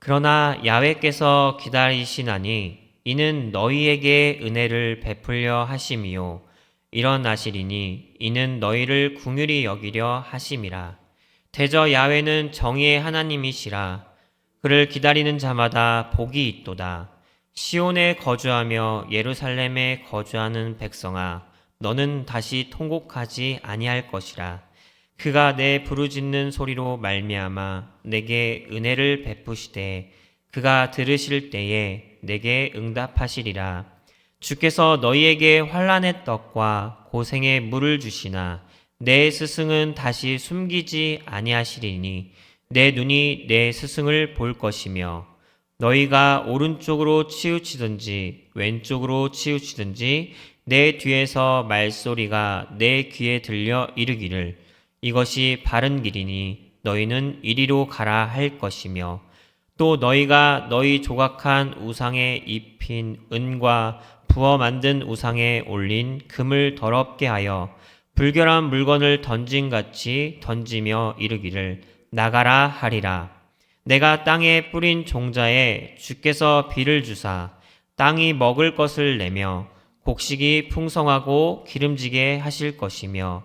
그러나 야훼께서 기다리시나니 이는 너희에게 은혜를 베풀려 하심이요 일어나시리니 이는 너희를 긍휼히 여기려 하심이라. 대저 야훼는 정의의 하나님이시라. 그를 기다리는 자마다 복이 있도다. 시온에 거주하며 예루살렘에 거주하는 백성아, 너는 다시 통곡하지 아니할 것이라. 그가 내 부르짖는 소리로 말미암아 내게 은혜를 베푸시되 그가 들으실 때에 내게 응답하시리라. 주께서 너희에게 환난의 떡과 고생의 물을 주시나 내 스승은 다시 숨기지 아니하시리니 내 눈이 내 스승을 볼 것이며 너희가 오른쪽으로 치우치든지 왼쪽으로 치우치든지 내 뒤에서 말소리가 내 귀에 들려 이르기를 이것이 바른 길이니 너희는 이리로 가라 할 것이며 또 너희가 너희 조각한 우상에 입힌 은과 부어 만든 우상에 올린 금을 더럽게 하여 불결한 물건을 던짐같이 던지며 이르기를 나가라 하리라. 내가 땅에 뿌린 종자에 주께서 비를 주사 땅이 먹을 것을 내며 곡식이 풍성하고 기름지게 하실 것이며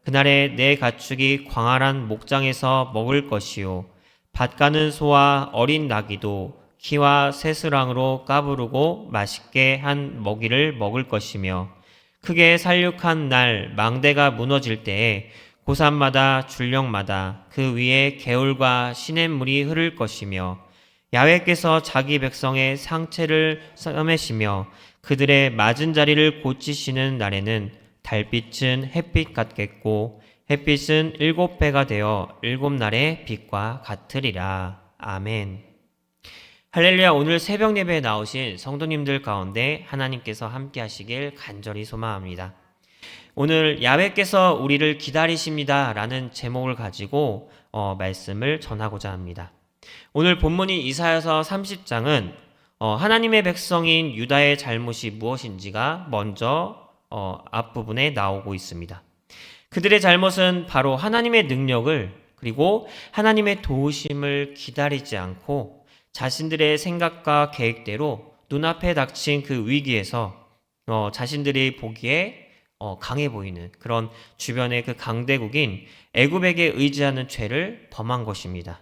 그날에 내 가축이 광활한 목장에서 먹을 것이요 밭 가는 소와 어린 나귀도 키와 새스랑으로 까부르고 맛있게 한 먹이를 먹을 것이며 크게 살육한 날 망대가 무너질 때에 고산마다 줄령마다 그 위에 개울과 시냇물이 흐를 것이며 야훼께서 자기 백성의 상체를 싸매시며 그들의 맞은 자리를 고치시는 날에는 달빛은 햇빛 같겠고 햇빛은 7배가 되어 7날의 빛과 같으리라. 아멘. 할렐루야. 오늘 새벽 예배에 나오신 성도님들 가운데 하나님께서 함께 하시길 간절히 소망합니다. 오늘 야훼께서 우리를 기다리십니다 라는 제목을 가지고 말씀을 전하고자 합니다. 오늘 본문인 이사야서 30장은 하나님의 백성인 유다의 잘못이 무엇인지가 먼저 앞부분에 나오고 있습니다. 그들의 잘못은 바로 하나님의 능력을 그리고 하나님의 도우심을 기다리지 않고 자신들의 생각과 계획대로 눈앞에 닥친 그 위기에서 자신들이 보기에 강해 보이는 그런 주변의 그 강대국인 애굽에게 의지하는 죄를 범한 것입니다.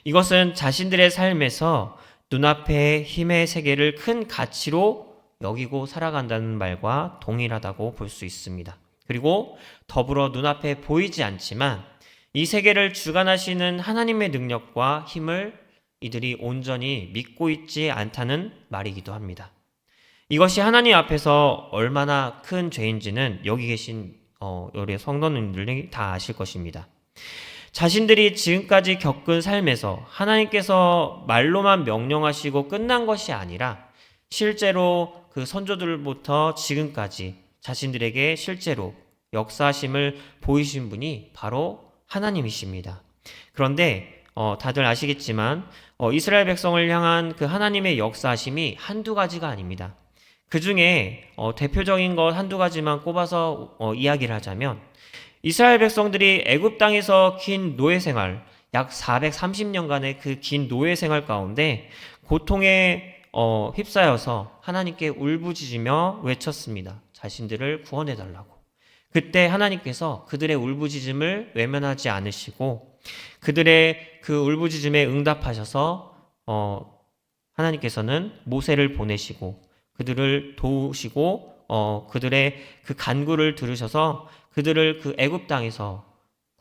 이것은 자신들의 삶에서 눈앞의 힘의 세계를 큰 가치로 여기고 살아간다는 말과 동일하다고 볼 수 있습니다. 그리고 더불어 눈앞에 보이지 않지만 이 세계를 주관하시는 하나님의 능력과 힘을 이들이 온전히 믿고 있지 않다는 말이기도 합니다. 이것이 하나님 앞에서 얼마나 큰 죄인지는 여기 계신 우리 성도님들이 다 아실 것입니다. 자신들이 지금까지 겪은 삶에서 하나님께서 말로만 명령하시고 끝난 것이 아니라 실제로 그 선조들부터 지금까지 자신들에게 실제로 역사하심을 보이신 분이 바로 하나님이십니다. 그런데 다들 아시겠지만 이스라엘 백성을 향한 그 하나님의 역사하심이 한두 가지가 아닙니다. 그 중에 대표적인 것 한두 가지만 꼽아서 이야기를 하자면 이스라엘 백성들이 애굽 땅에서 긴 노예 생활, 약 430년간의 그 긴 노예 생활 가운데 고통에 휩싸여서 하나님께 울부짖으며 외쳤습니다. 자신들을 구원해달라고. 그때 하나님께서 그들의 울부짖음을 외면하지 않으시고 그들의 그 울부짖음에 응답하셔서 하나님께서는 모세를 보내시고 그들을 도우시고 그들의 그 간구를 들으셔서 그들을 그 애굽 땅에서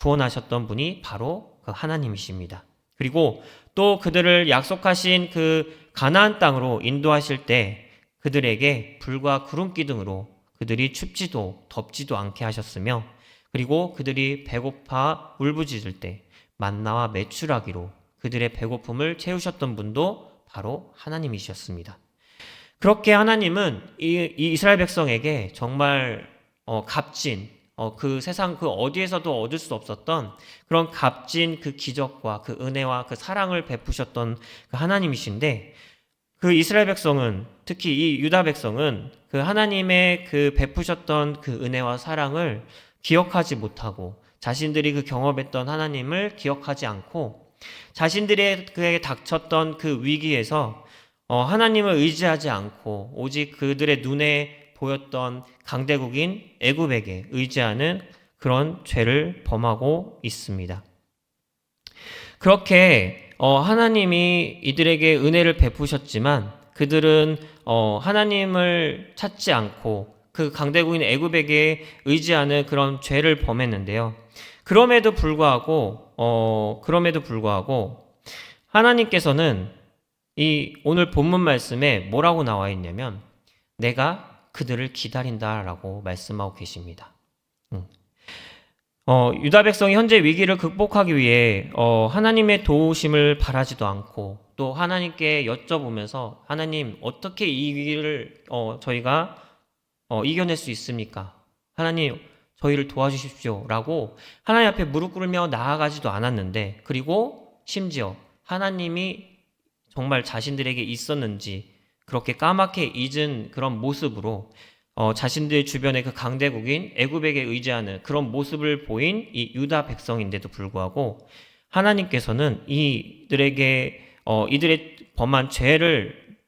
구원하셨던 분이 바로 그 하나님이십니다. 그리고 또 그들을 약속하신 그 가나안 땅으로 인도하실 때 그들에게 불과 구름 기둥으로 그들이 춥지도 덥지도 않게 하셨으며 그리고 그들이 배고파 울부짖을 때 만나와 메추라기로 그들의 배고픔을 채우셨던 분도 바로 하나님이셨습니다. 그렇게 하나님은 이 이스라엘 백성에게 정말 값진 그 세상 그 어디에서도 얻을 수 없었던 그런 값진 그 기적과 그 은혜와 그 사랑을 베푸셨던 그 하나님이신데 그 이스라엘 백성은 특히 이 유다 백성은 그 하나님의 그 베푸셨던 그 은혜와 사랑을 기억하지 못하고 자신들이 그 경험했던 하나님을 기억하지 않고 자신들에게 닥쳤던 그 위기에서 하나님을 의지하지 않고 오직 그들의 눈에 보였던 강대국인 애굽에게 의지하는 그런 죄를 범하고 있습니다. 그렇게 하나님이 이들에게 은혜를 베푸셨지만 그들은 하나님을 찾지 않고 그 강대국인 애굽에게 의지하는 그런 죄를 범했는데요. 그럼에도 불구하고 하나님께서는 이 오늘 본문 말씀에 뭐라고 나와 있냐면 내가 그들을 기다린다라고 말씀하고 계십니다. 유다 백성이 현재 위기를 극복하기 위해 하나님의 도우심을 바라지도 않고 또 하나님께 여쭤보면서 하나님 어떻게 이 위기를 저희가 이겨낼 수 있습니까? 하나님 저희를 도와주십시오 라고 하나님 앞에 무릎 꿇으며 나아가지도 않았는데, 그리고 심지어 하나님이 정말 자신들에게 있었는지 그렇게 까맣게 잊은 그런 모습으로 자신들 주변의 그 강대국인 애굽에게 의지하는 그런 모습을 보인 이 유다 백성인데도 불구하고 하나님께서는 이들에게 이들의 범한 죄를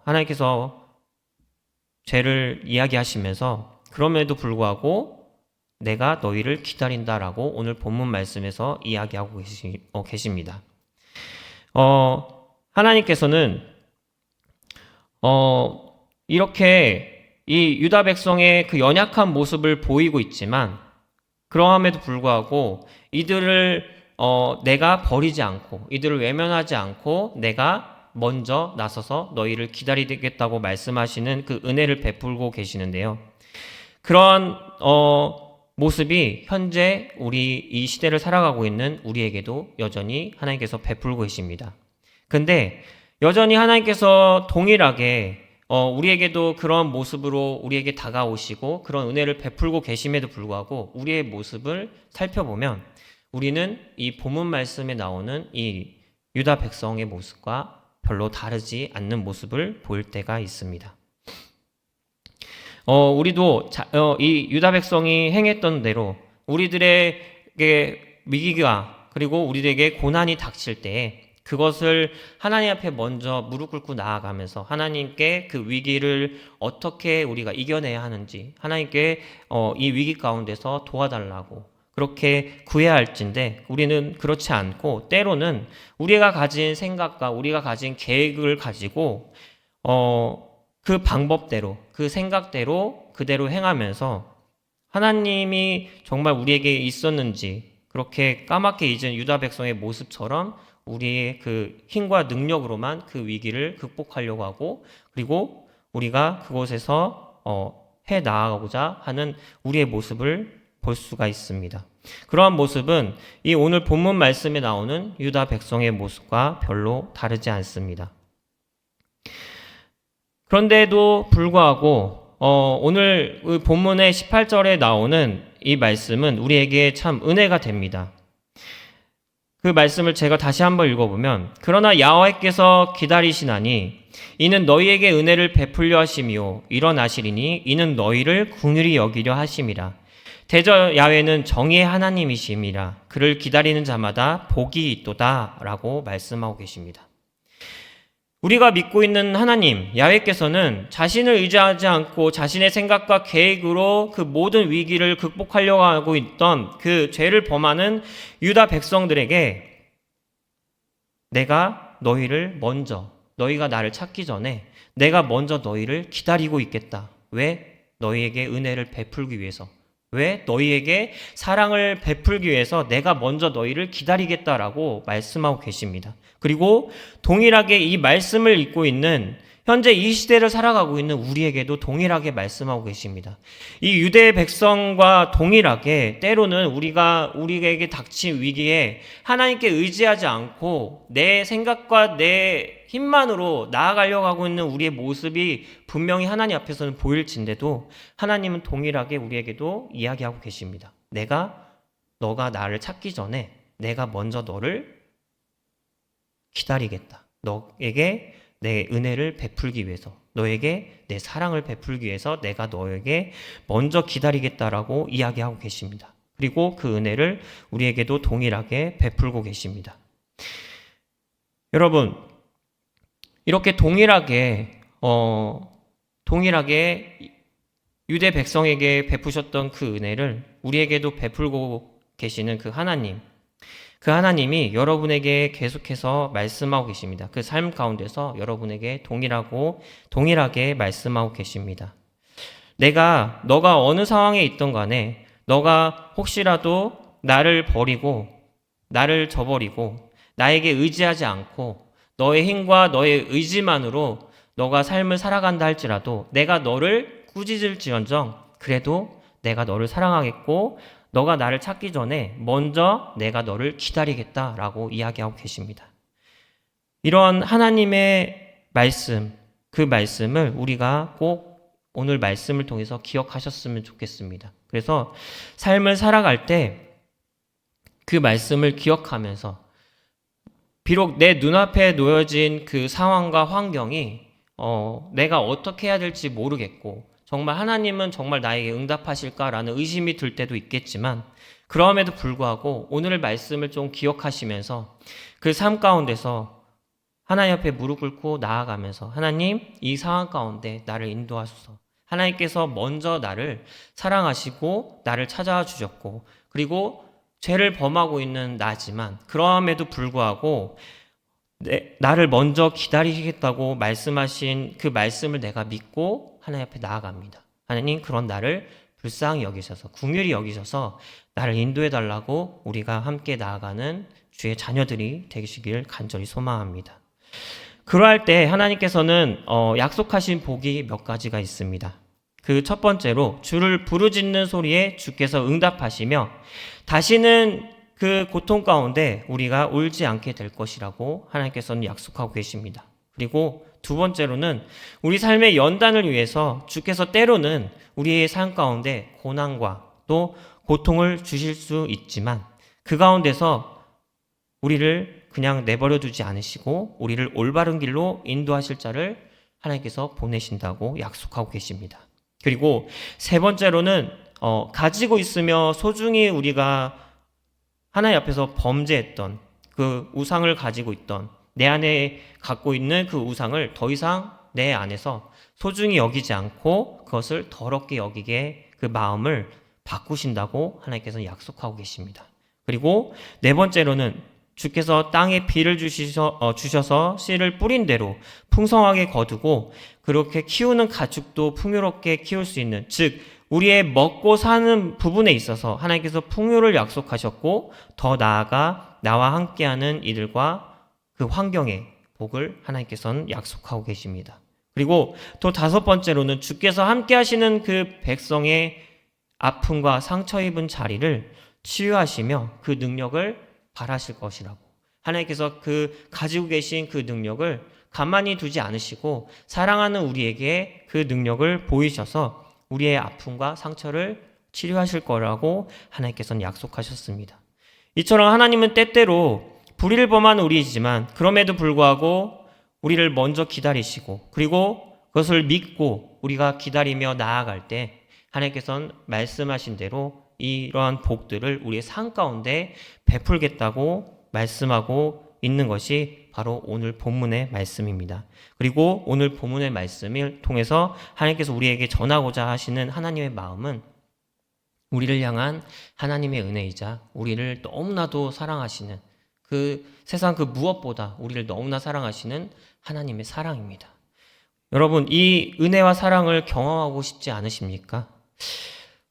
하나님께서 죄를 이야기하시면서 그럼에도 불구하고 내가 너희를 기다린다라고 오늘 본문 말씀에서 이야기하고 계십니다. 하나님께서는 이렇게 이 유다 백성의 그 연약한 모습을 보이고 있지만 그러함에도 불구하고 이들을 내가 버리지 않고 이들을 외면하지 않고 내가 먼저 나서서 너희를 기다리겠다고 말씀하시는 그 은혜를 베풀고 계시는데요. 그런 모습이 현재 우리 이 시대를 살아가고 있는 우리에게도 여전히 하나님께서 베풀고 계십니다. 근데 여전히 하나님께서 동일하게 우리에게도 그런 모습으로 우리에게 다가오시고 그런 은혜를 베풀고 계심에도 불구하고 우리의 모습을 살펴보면 우리는 이 본문 말씀에 나오는 이 유다 백성의 모습과 별로 다르지 않는 모습을 보일 때가 있습니다. 우리도 이 유다 백성이 행했던 대로 우리들에게 위기가 그리고 우리들에게 고난이 닥칠 때에 그것을 하나님 앞에 먼저 무릎 꿇고 나아가면서 하나님께 그 위기를 어떻게 우리가 이겨내야 하는지 하나님께 이 위기 가운데서 도와달라고 그렇게 구해야 할진데 우리는 그렇지 않고 때로는 우리가 가진 생각과 우리가 가진 계획을 가지고 그 방법대로 그 생각대로 그대로 행하면서 하나님이 정말 우리에게 있었는지 그렇게 까맣게 잊은 유다 백성의 모습처럼 우리의 그 힘과 능력으로만 그 위기를 극복하려고 하고 그리고 우리가 그곳에서 해 나아가고자 하는 우리의 모습을 볼 수가 있습니다. 그러한 모습은 이 오늘 본문 말씀에 나오는 유다 백성의 모습과 별로 다르지 않습니다. 그런데도 불구하고 오늘 본문의 18절에 나오는 이 말씀은 우리에게 참 은혜가 됩니다. 그 말씀을 제가 다시 한번 읽어보면 그러나 여호와께서 기다리시나니 이는 너희에게 은혜를 베풀려 하심이요 일어나시리니 이는 너희를 긍휼히 여기려 하심이라. 대저 야훼는 정의의 하나님이심이라. 그를 기다리는 자마다 복이 있도다 라고 말씀하고 계십니다. 우리가 믿고 있는 하나님 야훼께서는 자신을 의지하지 않고 자신의 생각과 계획으로 그 모든 위기를 극복하려고 하고 있던 그 죄를 범하는 유다 백성들에게 내가 너희를 먼저 너희가 나를 찾기 전에 내가 먼저 너희를 기다리고 있겠다. 왜? 너희에게 은혜를 베풀기 위해서. 왜? 너희에게 사랑을 베풀기 위해서 내가 먼저 너희를 기다리겠다라고 말씀하고 계십니다. 그리고 동일하게 이 말씀을 읽고 있는 현재 이 시대를 살아가고 있는 우리에게도 동일하게 말씀하고 계십니다. 이 유대 백성과 동일하게 때로는 우리에게 닥친 위기에 하나님께 의지하지 않고 내 생각과 내 힘만으로 나아가려고 하고 있는 우리의 모습이 분명히 하나님 앞에서는 보일진데도 하나님은 동일하게 우리에게도 이야기하고 계십니다. 너가 나를 찾기 전에 내가 먼저 너를 기다리겠다. 너에게 내 은혜를 베풀기 위해서, 너에게 내 사랑을 베풀기 위해서 내가 너에게 먼저 기다리겠다라고 이야기하고 계십니다. 그리고 그 은혜를 우리에게도 동일하게 베풀고 계십니다. 여러분, 이렇게 동일하게 유대 백성에게 베푸셨던 그 은혜를 우리에게도 베풀고 계시는 그 하나님이 여러분에게 계속해서 말씀하고 계십니다. 그 삶 가운데서 여러분에게 동일하게 말씀하고 계십니다. 너가 어느 상황에 있던 간에 너가 혹시라도 나를 버리고 나를 저버리고 나에게 의지하지 않고 너의 힘과 너의 의지만으로 너가 삶을 살아간다 할지라도 내가 너를 꾸짖을지언정 그래도 내가 너를 사랑하겠고 너가 나를 찾기 전에 먼저 내가 너를 기다리겠다라고 이야기하고 계십니다. 이런 하나님의 말씀, 그 말씀을 우리가 꼭 오늘 말씀을 통해서 기억하셨으면 좋겠습니다. 그래서 삶을 살아갈 때 그 말씀을 기억하면서 비록 내 눈앞에 놓여진 그 상황과 환경이 내가 어떻게 해야 될지 모르겠고 정말 하나님은 정말 나에게 응답하실까라는 의심이 들 때도 있겠지만 그럼에도 불구하고 오늘 말씀을 좀 기억하시면서 그 삶 가운데서 하나님 앞에 무릎 꿇고 나아가면서 하나님 이 상황 가운데 나를 인도하소서. 하나님께서 먼저 나를 사랑하시고 나를 찾아와 주셨고 그리고 죄를 범하고 있는 나지만 그럼에도 불구하고 나를 먼저 기다리시겠다고 말씀하신 그 말씀을 내가 믿고 하나님 앞에 나아갑니다. 하나님 그런 나를 불쌍히 여기셔서 긍휼히 여기셔서 나를 인도해 달라고 우리가 함께 나아가는 주의 자녀들이 되시길 간절히 소망합니다. 그러할 때 하나님께서는 약속하신 복이 몇 가지가 있습니다. 그 첫 번째로 주를 부르짖는 소리에 주께서 응답하시며 다시는 그 고통 가운데 우리가 울지 않게 될 것이라고 하나님께서는 약속하고 계십니다. 그리고 두 번째로는 우리 삶의 연단을 위해서 주께서 때로는 우리의 삶 가운데 고난과 또 고통을 주실 수 있지만 그 가운데서 우리를 그냥 내버려 두지 않으시고 우리를 올바른 길로 인도하실 자를 하나님께서 보내신다고 약속하고 계십니다. 그리고 세 번째로는 가지고 있으며 소중히 우리가 하나님 앞에서 범죄했던 그 우상을 가지고 있던 내 안에 갖고 있는 그 우상을 더 이상 내 안에서 소중히 여기지 않고 그것을 더럽게 여기게 그 마음을 바꾸신다고 하나님께서는 약속하고 계십니다. 그리고 네 번째로는 주께서 땅에 비를 주셔서 씨를 뿌린 대로 풍성하게 거두고 그렇게 키우는 가축도 풍요롭게 키울 수 있는 즉 우리의 먹고 사는 부분에 있어서 하나님께서 풍요를 약속하셨고 더 나아가 나와 함께하는 이들과 그 환경의 복을 하나님께서는 약속하고 계십니다. 그리고 또 다섯 번째로는 주께서 함께하시는 그 백성의 아픔과 상처 입은 자리를 치유하시며 그 능력을 발하실 것이라고 하나님께서 그 가지고 계신 그 능력을 가만히 두지 않으시고 사랑하는 우리에게 그 능력을 보이셔서 우리의 아픔과 상처를 치료하실 거라고 하나님께서는 약속하셨습니다. 이처럼 하나님은 때때로 불의를 범한 우리이지만 그럼에도 불구하고 우리를 먼저 기다리시고 그리고 그것을 믿고 우리가 기다리며 나아갈 때 하나님께서는 말씀하신 대로 이러한 복들을 우리의 삶 가운데 베풀겠다고 말씀하고 있는 것이 바로 오늘 본문의 말씀입니다. 그리고 오늘 본문의 말씀을 통해서 하나님께서 우리에게 전하고자 하시는 하나님의 마음은 우리를 향한 하나님의 은혜이자 우리를 너무나도 사랑하시는 그 세상 그 무엇보다 우리를 너무나 사랑하시는 하나님의 사랑입니다. 여러분 이 은혜와 사랑을 경험하고 싶지 않으십니까?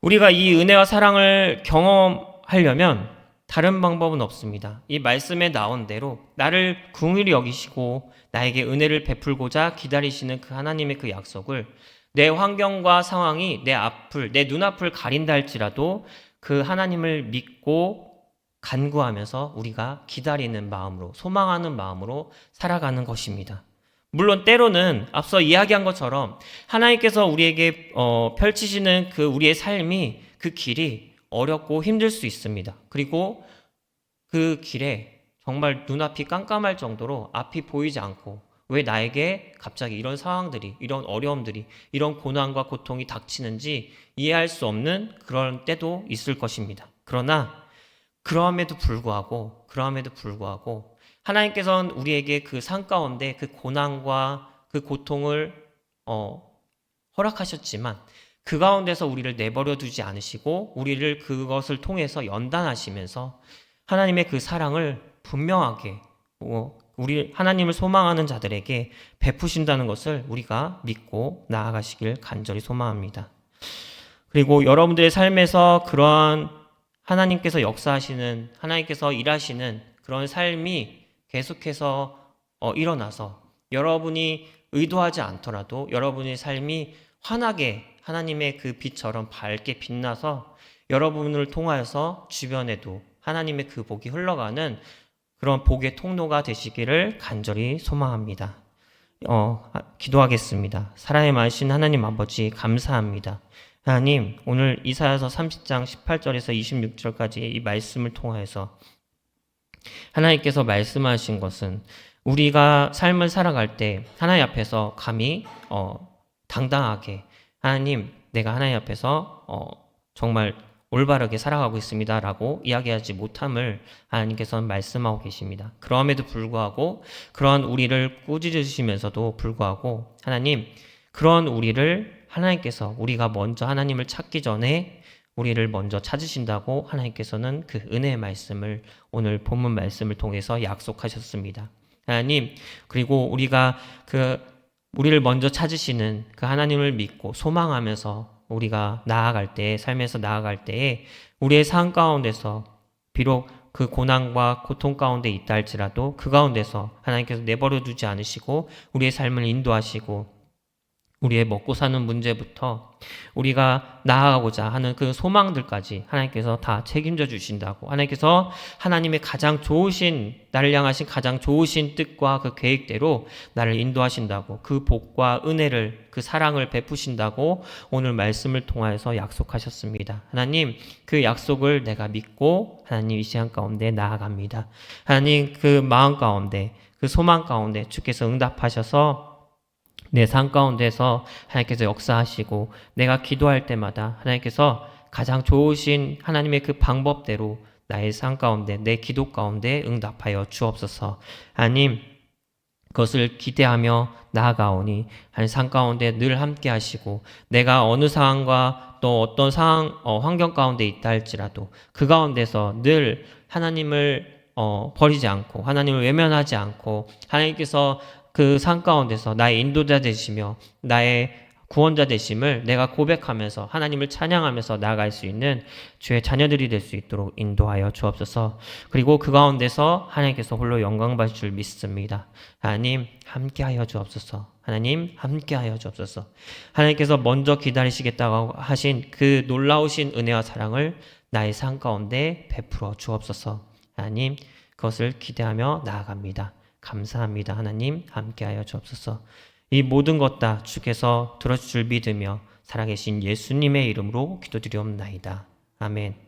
우리가 이 은혜와 사랑을 경험하려면 다른 방법은 없습니다. 이 말씀에 나온 대로 나를 긍휼히 여기시고 나에게 은혜를 베풀고자 기다리시는 그 하나님의 그 약속을 내 환경과 상황이 내 눈앞을 가린다 할지라도 그 하나님을 믿고 간구하면서 우리가 기다리는 마음으로 소망하는 마음으로 살아가는 것입니다. 물론 때로는 앞서 이야기한 것처럼 하나님께서 우리에게 펼치시는 그 우리의 삶이 그 길이 어렵고 힘들 수 있습니다. 그리고 그 길에 정말 눈앞이 깜깜할 정도로 앞이 보이지 않고 왜 나에게 갑자기 이런 상황들이, 이런 어려움들이, 이런 고난과 고통이 닥치는지 이해할 수 없는 그런 때도 있을 것입니다. 그러나 그럼에도 불구하고 하나님께서는 우리에게 그 삶 가운데 그 고난과 그 고통을 허락하셨지만 그 가운데서 우리를 내버려 두지 않으시고 우리를 그것을 통해서 연단하시면서 하나님의 그 사랑을 분명하게 우리 하나님을 소망하는 자들에게 베푸신다는 것을 우리가 믿고 나아가시길 간절히 소망합니다. 그리고 여러분들의 삶에서 그러한 하나님께서 역사하시는, 하나님께서 일하시는 그런 삶이 계속해서 일어나서 여러분이 의도하지 않더라도 여러분의 삶이 환하게 하나님의 그 빛처럼 밝게 빛나서 여러분을 통하여서 주변에도 하나님의 그 복이 흘러가는 그런 복의 통로가 되시기를 간절히 소망합니다. 기도하겠습니다. 사랑의 많으신 하나님 아버지 감사합니다. 하나님, 오늘 이사야서 30장 18절에서 26절까지 이 말씀을 통하여서 하나님께서 말씀하신 것은 우리가 삶을 살아갈 때 하나님 앞에서 감히 당당하게 하나님, 내가 하나님 앞에서 정말 올바르게 살아가고 있습니다 라고 이야기하지 못함을 하나님께서는 말씀하고 계십니다. 그럼에도 불구하고 그러한 우리를 꾸짖으시면서도 불구하고 하나님, 그런 우리를 하나님께서 우리가 먼저 하나님을 찾기 전에 우리를 먼저 찾으신다고 하나님께서는 그 은혜의 말씀을 오늘 본문 말씀을 통해서 약속하셨습니다. 하나님, 그리고 우리가 우리를 먼저 찾으시는 그 하나님을 믿고 소망하면서 우리가 나아갈 때, 삶에서 나아갈 때에 우리의 삶 가운데서 비록 그 고난과 고통 가운데 있다 할지라도 그 가운데서 하나님께서 내버려 두지 않으시고 우리의 삶을 인도하시고 우리의 먹고 사는 문제부터 우리가 나아가고자 하는 그 소망들까지 하나님께서 다 책임져 주신다고, 하나님께서 하나님의 가장 좋으신, 나를 향하신 가장 좋으신 뜻과 그 계획대로 나를 인도하신다고, 그 복과 은혜를, 그 사랑을 베푸신다고 오늘 말씀을 통하여서 약속하셨습니다. 하나님, 그 약속을 내가 믿고 하나님 이 시간 가운데 나아갑니다. 하나님, 그 마음 가운데, 그 소망 가운데 주께서 응답하셔서 내 삶 가운데서 하나님께서 역사하시고 내가 기도할 때마다 하나님께서 가장 좋으신 하나님의 그 방법대로 나의 삶 가운데, 내 기도 가운데 응답하여 주옵소서. 하나님, 그것을 기대하며 나아가오니 하나님 삶 가운데 늘 함께 하시고 내가 어느 상황과 또 어떤 상황, 환경 가운데 있다 할지라도 그 가운데서 늘 하나님을 버리지 않고 하나님을 외면하지 않고 하나님께서 그 삶 가운데서 나의 인도자 되시며 나의 구원자 되심을 내가 고백하면서 하나님을 찬양하면서 나아갈 수 있는 주의 자녀들이 될 수 있도록 인도하여 주옵소서. 그리고 그 가운데서 하나님께서 홀로 영광 받을 줄 믿습니다. 하나님 함께하여 주옵소서. 하나님 함께하여 주옵소서. 하나님께서 먼저 기다리시겠다고 하신 그 놀라우신 은혜와 사랑을 나의 삶 가운데 베풀어 주옵소서. 하나님, 그것을 기대하며 나아갑니다. 감사합니다. 하나님 함께하여 주옵소서. 이 모든 것 다 주께서 들어줄 줄 믿으며 살아계신 예수님의 이름으로 기도드리옵나이다. 아멘.